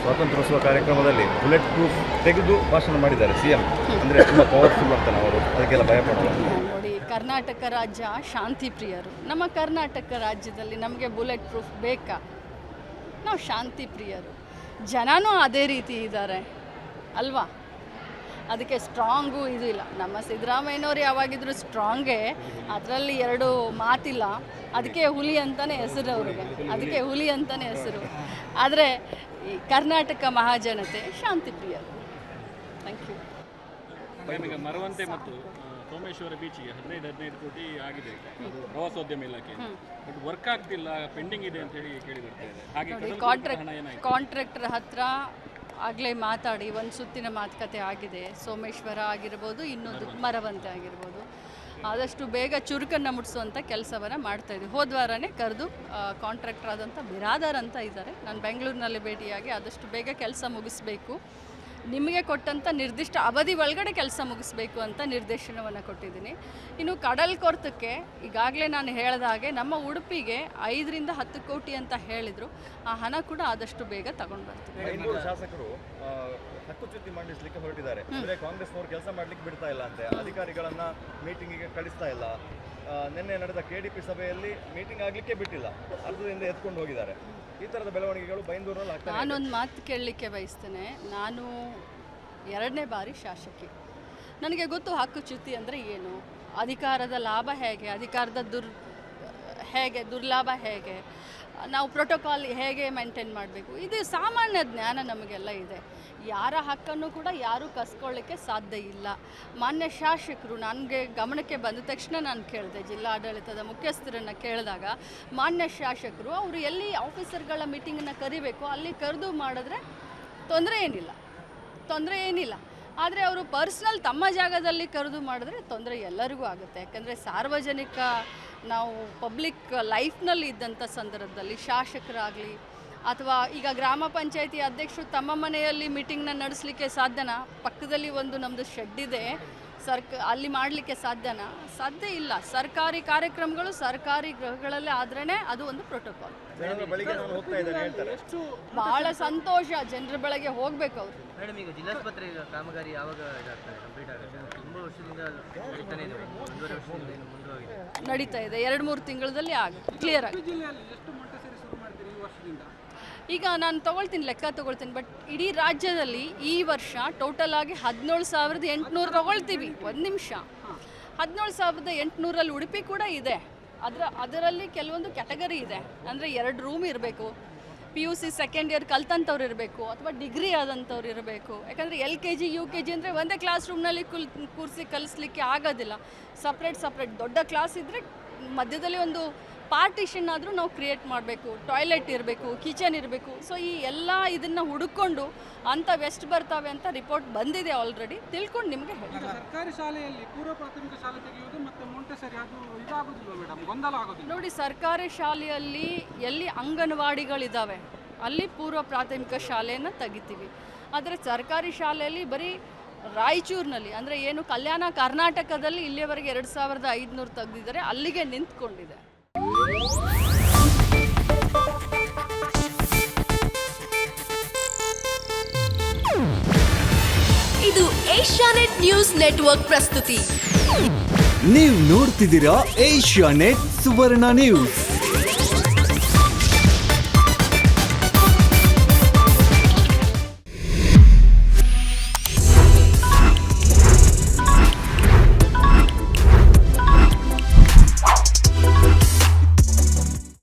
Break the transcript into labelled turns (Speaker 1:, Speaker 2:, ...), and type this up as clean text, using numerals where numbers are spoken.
Speaker 1: ಸ್ವಾತಂತ್ರ್ಯೋತ್ಸವ ಕಾರ್ಯಕ್ರಮದಲ್ಲಿ bullet proof ತೆಗೆದು ಭಾಷಣ ಮಾಡಿದ್ದಾರೆ ಸಿಎಂ. ಅಂದರೆ ತುಂಬ ಪವರ್ಫುಲ್ ಅಂತ ಅವರು ಅದಕ್ಕೆಲ್ಲ ಭಯಪಡೋಲ್ಲ.
Speaker 2: ನೋಡಿ, ಕರ್ನಾಟಕ ರಾಜ್ಯ ಶಾಂತಿ ಪ್ರಿಯರು. ನಮ್ಮ ಕರ್ನಾಟಕ ರಾಜ್ಯದಲ್ಲಿ ನಮಗೆ ಬುಲೆಟ್ ಪ್ರೂಫ್ ಬೇಕಾ? ನಾವು ಶಾಂತಿ ಪ್ರಿಯರು, ಜನನೂ ಅದೇ ರೀತಿ ಇದ್ದಾರೆ ಅಲ್ವಾ? ಅದಕ್ಕೆ ಸ್ಟ್ರಾಂಗು ಇದು ಇಲ್ಲ. ನಮ್ಮ ಸಿದ್ದರಾಮಯ್ಯನವ್ರು ಯಾವಾಗಿದ್ರು ಸ್ಟ್ರಾಂಗೇ, ಅದರಲ್ಲಿ ಎರಡು ಮಾತಿಲ್ಲ. ಅದಕ್ಕೆ ಹುಲಿ ಅಂತಲೇ ಹೆಸರು ಅವರಿಗೆ, ಅದಕ್ಕೆ ಹುಲಿ ಅಂತಲೇ ಹೆಸರು. ಆದರೆ ಈ ಕರ್ನಾಟಕ ಮಹಾಜನತೆ ಶಾಂತಿ ಪ್ರಿಯರು. Thank you.
Speaker 3: ಈಗ ಮರವಂತೆ ಮತ್ತು ಸೋಮೇಶ್ವರ ಬೀಚಿಗೆ 15 ಕೋಟಿ ಆಗಿದೆ ಪ್ರವಾಸೋದ್ಯಮ ಇಲಾಖೆ, ಬಟ್ ವರ್ಕ್ ಆಗ್ತಿಲ್ಲ, ಪೆಂಡಿಂಗ್ ಇದೆ ಅಂತ ಹೇಳಿ ಕೇಳಿ ಬರ್ತಾ ಇದೆ. ಹಾಗೆ
Speaker 2: ಕಾಂಟ್ರಾಕ್ಟರ್ ಹತ್ರ ಆಗಲೇ ಮಾತಾಡಿ ಒಂದು ಸುತ್ತಿನ ಮಾತುಕತೆ ಆಗಿದೆ. ಸೋಮೇಶ್ವರ ಆಗಿರ್ಬೋದು, ಇನ್ನೊಂದು ಮರವಂತೆ ಆಗಿರ್ಬೋದು. ಆದಷ್ಟು ಬೇಗ ಚುರುಕನ್ನು ಮುಟ್ಟಿಸುವಂಥ ಕೆಲಸವನ್ನು ಮಾಡ್ತಾಯಿದ್ವಿ. ಹೋದ ವಾರನೇ ಕರೆದು ಕಾಂಟ್ರಾಕ್ಟರ್ ಆದಂಥ ಬಿರಾದರ್ ಅಂತ ಇದ್ದಾರೆ, ನಾನು ಬೆಂಗಳೂರಿನಲ್ಲಿ ಭೇಟಿಯಾಗಿ ಆದಷ್ಟು ಬೇಗ ಕೆಲಸ ಮುಗಿಸ್ಬೇಕು, ನಿಮಗೆ ಕೊಟ್ಟಂಥ ನಿರ್ದಿಷ್ಟ ಅವಧಿ ಒಳಗಡೆ ಕೆಲಸ ಮುಗಿಸ್ಬೇಕು ಅಂತ ನಿರ್ದೇಶನವನ್ನು ಕೊಟ್ಟಿದ್ದೀನಿ. ಇನ್ನು ಕಡಲ್ ಕೊರ್ತಕ್ಕೆ ಈಗಾಗಲೇ ನಾನು ಹೇಳಿದ ಹಾಗೆ ನಮ್ಮ ಉಡುಪಿಗೆ 5ರಿಂದ 10 ಕೋಟಿ ಅಂತ ಹೇಳಿದರು. ಆ ಹಣ ಕೂಡ ಆದಷ್ಟು ಬೇಗ ತಗೊಂಡು ಬರ್ತೀವಿ.
Speaker 1: ಬೆಂಗಳೂರು ಶಾಸಕರು ಹಕ್ಕುಚ್ಯುತಿ ಮಂಡಿಸಲಿಕ್ಕೆ ಹೊರಟಿದ್ದಾರೆ. ಅಂದರೆ ಕಾಂಗ್ರೆಸ್ನವರು ಕೆಲಸ ಮಾಡಲಿಕ್ಕೆ ಬಿಡ್ತಾ ಇಲ್ಲ ಅಂತೆ, ಅಧಿಕಾರಿಗಳನ್ನು ಮೀಟಿಂಗಿಗೆ ಕಳಿಸ್ತಾ ಇಲ್ಲ. ನಿನ್ನೆ ನಡೆದ KDP ಸಭೆಯಲ್ಲಿ ಮೀಟಿಂಗ್ ಆಗಲಿಕ್ಕೆ ಬಿಟ್ಟಿಲ್ಲ, ಅರ್ಧದಿಂದ ಎತ್ಕೊಂಡು ಹೋಗಿದ್ದಾರೆ. ಈ ಥರದ ಬೆಳವಣಿಗೆಗಳು ಬೈಂದೂರಲ್ಲಿ ಆಗ್ತದೆ.
Speaker 2: ನಾನೊಂದು ಮಾತು ಕೇಳಲಿಕ್ಕೆ ಬಯಸ್ತೇನೆ. ನಾನು 2ನೇ ಬಾರಿ ಶಾಸಕಿ. ನನಗೆ ಗೊತ್ತು ಹಕ್ಕುಚ್ಯುತಿ ಅಂದರೆ ಏನು, ಅಧಿಕಾರದ ಲಾಭ ಹೇಗೆ, ಅಧಿಕಾರದ ದುರ್ಲಾಭ ಹೇಗೆ, ನಾವು ಪ್ರೋಟೋಕಾಲ್ ಹೇಗೆ ಮೇಂಟೈನ್ ಮಾಡಬೇಕು, ಇದು ಸಾಮಾನ್ಯ ಜ್ಞಾನ ನಮಗೆಲ್ಲ ಇದೆ. ಯಾರ ಹಕ್ಕನ್ನು ಕೂಡ ಯಾರೂ ಕಸ್ಕೊಳ್ಳಿಕ್ಕೆ ಸಾಧ್ಯ ಇಲ್ಲ. ಮಾನ್ಯ ಶಾಸಕರು ನನಗೆ ಗಮನಕ್ಕೆ ಬಂದ ತಕ್ಷಣ ನಾನು ಕೇಳಿದೆ, ಜಿಲ್ಲಾಡಳಿತದ ಮುಖ್ಯಸ್ಥರನ್ನು ಕೇಳಿದಾಗ ಮಾನ್ಯ ಶಾಸಕರು ಅವರು ಎಲ್ಲಿ ಆಫೀಸರ್ಗಳ ಮೀಟಿಂಗನ್ನು ಕರಿಬೇಕು ಅಲ್ಲಿ ಕರೆದು ಮಾಡಿದ್ರೆ ತೊಂದರೆ ಏನಿಲ್ಲ. ಆದರೆ ಅವರು ಪರ್ಸ್ನಲ್ ತಮ್ಮ ಜಾಗದಲ್ಲಿ ಕರೆದು ಮಾಡಿದ್ರೆ ತೊಂದರೆ ಎಲ್ಲರಿಗೂ ಆಗುತ್ತೆ. ಯಾಕಂದರೆ ಸಾರ್ವಜನಿಕ ನಾವು ಪಬ್ಲಿಕ್ ಲೈಫ್ನಲ್ಲಿ ಇದ್ದಂಥ ಸಂದರ್ಭದಲ್ಲಿ ಶಾಸಕರಾಗಲಿ ಅಥವಾ ಈಗ ಗ್ರಾಮ ಪಂಚಾಯತಿ ಅಧ್ಯಕ್ಷರು ತಮ್ಮ ಮನೆಯಲ್ಲಿ ಮೀಟಿಂಗ್ನ ನಡೆಸಲಿಕ್ಕೆ ಸಾಧ್ಯನಾ? ಪಕ್ಕದಲ್ಲಿ ಒಂದು ನಮ್ಮದು ಶೆಡ್ ಇದೆ, ಅಲ್ಲಿ ಮಾಡಲಿಕ್ಕೆ ಸಾಧ್ಯ ಇಲ್ಲ. ಸರ್ಕಾರಿ ಕಾರ್ಯಕ್ರಮಗಳು ಸರ್ಕಾರಿ ಗೃಹಗಳಲ್ಲೇ ಆದ್ರೇ ಅದು ಒಂದು ಪ್ರೋಟೋಕಾಲ್. ಭಾಳ ಸಂತೋಷ, ಜನರ ಬಳಿಗೆ ಹೋಗ್ಬೇಕು ಅವರು.
Speaker 4: ಮೇಡಮ್, ಈಗ ಜಿಲ್ಲಾಸ್ಪತ್ರೆ ಕಾಮಗಾರಿ ಯಾವಾಗ ಕಂಪ್ಲೀಟ್ ಆಗುತ್ತೆ? ತುಂಬ ವರ್ಷದಿಂದ ನಡೀತಾನೆ ಇದೆ, 1.5 ವರ್ಷದಿಂದ ಮುಂದುವರೆದಿದೆ,
Speaker 2: ನಡೀತಾ ಇದೆ. 2-3 ತಿಂಗಳಲ್ಲಿ ಆಗುತ್ತೆ, ಕ್ಲಿಯರ್ ಆಗುತ್ತೆ. ಈಗ ನಾನು ಲೆಕ್ಕ ತೊಗೊಳ್ತೀನಿ, ಬಟ್ ಇಡೀ ರಾಜ್ಯದಲ್ಲಿ ಈ ವರ್ಷ ಟೋಟಲ್ ಆಗಿ 17,800 ತೊಗೊಳ್ತೀವಿ. ಒಂದು ನಿಮಿಷ, 17,800ರಲ್ಲಿ ಉಡುಪಿ ಕೂಡ ಇದೆ. ಅದರಲ್ಲಿ ಕೆಲವೊಂದು ಕ್ಯಾಟಗರಿ ಇದೆ. ಅಂದರೆ 2 ರೂಮ್ ಇರಬೇಕು, PUC ಸೆಕೆಂಡ್ ಇಯರ್ ಕಲ್ತಂಥವ್ರು ಇರಬೇಕು, ಅಥವಾ ಡಿಗ್ರಿ ಆದಂಥವ್ರು ಇರಬೇಕು. ಯಾಕಂದರೆ LKG UKG ಅಂದರೆ ಒಂದೇ ಕ್ಲಾಸ್ ರೂಮ್ನಲ್ಲಿ ಕೂರಿಸಿ ಕಲಿಸ್ಲಿಕ್ಕೆ ಆಗೋದಿಲ್ಲ. ಸಪ್ರೇಟ್ ದೊಡ್ಡ ಕ್ಲಾಸ್ ಇದ್ದರೆ ಮಧ್ಯದಲ್ಲಿ ಒಂದು ಪಾರ್ಟಿಷನ್ ಆದರೂ ನಾವು ಕ್ರಿಯೇಟ್ ಮಾಡಬೇಕು. ಟಾಯ್ಲೆಟ್ ಇರಬೇಕು, ಕಿಚನ್ ಇರಬೇಕು. ಸೊ ಈ ಎಲ್ಲ ಇದನ್ನು ಹುಡುಕೊಂಡು ಅಂಥವು ಎಷ್ಟು ಬರ್ತಾವೆ ಅಂತ ರಿಪೋರ್ಟ್ ಬಂದಿದೆ ಆಲ್ರೆಡಿ, ತಿಳ್ಕೊಂಡು ನಿಮಗೆ ಹೇಳ್ತೀನಿ.
Speaker 5: ಸರ್ಕಾರಿ ಶಾಲೆಯಲ್ಲಿ ಪೂರ್ವ ಪ್ರಾಥಮಿಕ ಶಾಲೆ ತೆಗೆಯುವುದು ಮತ್ತು ಮೊಂಟೆಸರಿ ಅದು ಇದಾಗೋದಿಲ್ಲ ಮೇಡಮ್, ಗೊಂದಲ ಆಗೋದಿಲ್ಲ?
Speaker 2: ನೋಡಿ, ಸರ್ಕಾರಿ ಶಾಲೆಯಲ್ಲಿ ಎಲ್ಲಿ ಅಂಗನವಾಡಿಗಳಿದ್ದಾವೆ ಅಲ್ಲಿ ಪೂರ್ವ ಪ್ರಾಥಮಿಕ ಶಾಲೆಯನ್ನು ತೆಗಿತೀವಿ. ಆದರೆ ಸರ್ಕಾರಿ ಶಾಲೆಯಲ್ಲಿ ಬರೀ ರಾಯಚೂರಿನಲ್ಲಿ ಅಂದರೆ ಏನು ಕಲ್ಯಾಣ ಕರ್ನಾಟಕದಲ್ಲಿ ಇಲ್ಲಿಯವರೆಗೆ 2,500 ತೆಗೆದಿದ್ದಾರೆ, ಅಲ್ಲಿಗೆ ನಿಂತ್ಕೊಂಡಿದೆ.
Speaker 6: ಇದು ಏಷ್ಯಾನೆಟ್ ನ್ಯೂಸ್ ನೆಟ್ವರ್ಕ್ ಪ್ರಸ್ತುತಿ.
Speaker 7: ನೀವು ನೋಡ್ತಿದ್ದೀರಾ ಏಷ್ಯಾನೆಟ್ ಸುವರ್ಣ ನ್ಯೂಸ್.